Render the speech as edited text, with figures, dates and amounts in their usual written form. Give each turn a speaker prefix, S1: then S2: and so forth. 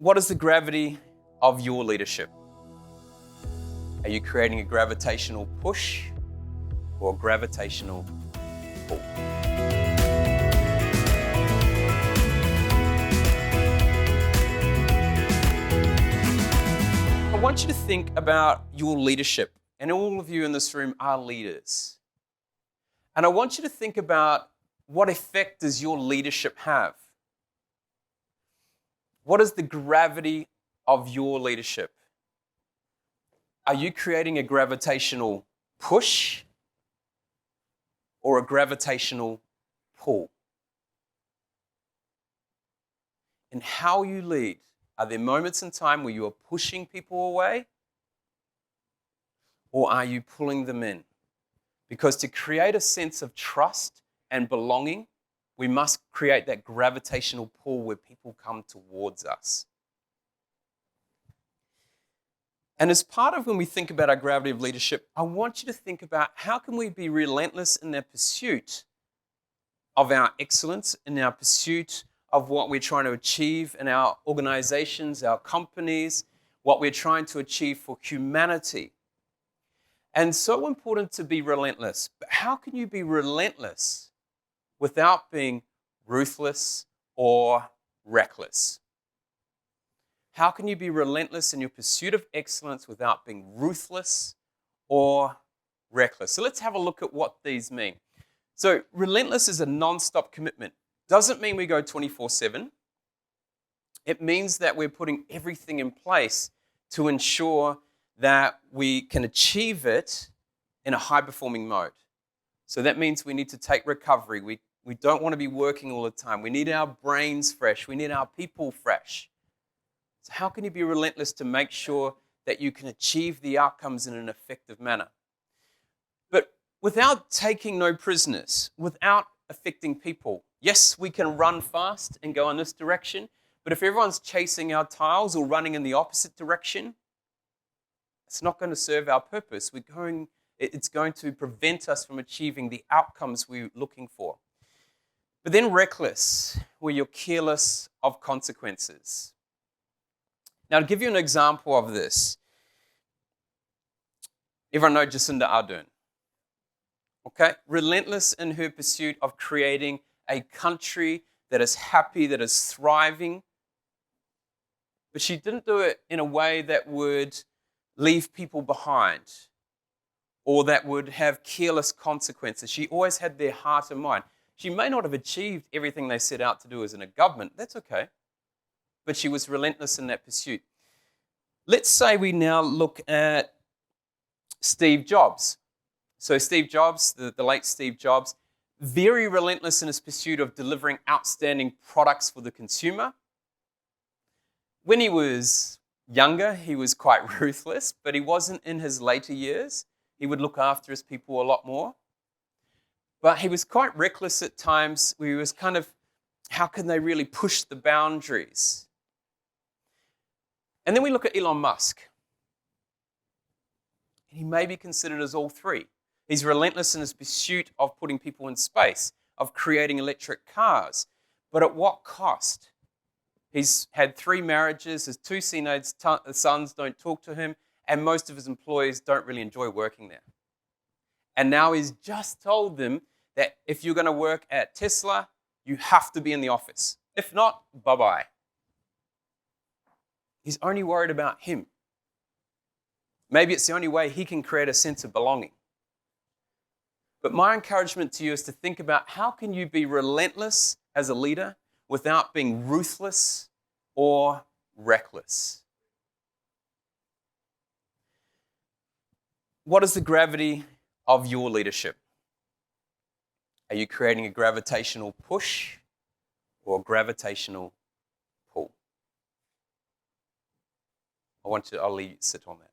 S1: What is the gravity of your leadership? Are you creating a gravitational push or a gravitational pull? I want you to think about your leadership, and all of you in this room are leaders. And I want you to think about what effect does your leadership have? What is the gravity of your leadership? Are you creating a gravitational push or a gravitational pull? In how you lead, are there moments in time where you are pushing people away, or are you pulling them in? Because to create a sense of trust and belonging, we must create that gravitational pull where people come towards us. And as part of when we think about our gravity of leadership, I want you to think about how can we be relentless in our pursuit of our excellence, in our pursuit of what we're trying to achieve in our organizations, our companies, what we're trying to achieve for humanity. And so important to be relentless. But how can you be relentless without being ruthless or reckless? How can you be relentless in your pursuit of excellence without being ruthless or reckless? So let's have a look at what these mean. So relentless is a non-stop commitment. Doesn't mean we go 24/7. It means that we're putting everything in place to ensure that we can achieve it in a high-performing mode. So that means we need to take recovery. We don't want to be working all the time. We need our brains fresh. We need our people fresh. So how can you be relentless to make sure that you can achieve the outcomes in an effective manner? But without taking no prisoners, without affecting people. Yes, we can run fast and go in this direction, but if everyone's chasing our tails or running in the opposite direction, it's not going to serve our purpose. It's going to prevent us from achieving the outcomes we're looking for. But then reckless, where you're careless of consequences. Now, to give you an example of this, everyone know Jacinda Ardern, okay? Relentless in her pursuit of creating a country that is happy, that is thriving, but she didn't do it in a way that would leave people behind or that would have careless consequences. She always had their heart in mind. She may not have achieved everything they set out to do as in a government. That's okay. But she was relentless in that pursuit. Let's say we now look at Steve Jobs. So Steve Jobs, the late Steve Jobs, very relentless in his pursuit of delivering outstanding products for the consumer. When he was younger, he was quite ruthless, but he wasn't in his later years. He would look after his people a lot more. But he was quite reckless at times where he was kind of, how can they really push the boundaries? And then we look at Elon Musk. He may be considered as all three. He's relentless in his pursuit of putting people in space, of creating electric cars. But at what cost? He's had 3 marriages, his 2 teenage sons don't talk to him, and most of his employees don't really enjoy working there. And now he's just told them that if you're going to work at Tesla, you have to be in the office. If not, bye-bye. He's only worried about him. Maybe it's the only way he can create a sense of belonging. But my encouragement to you is to think about how can you be relentless as a leader without being ruthless or reckless. What is the gravity of your leadership? Are you creating a gravitational push or a gravitational pull? I'll leave you to sit on that.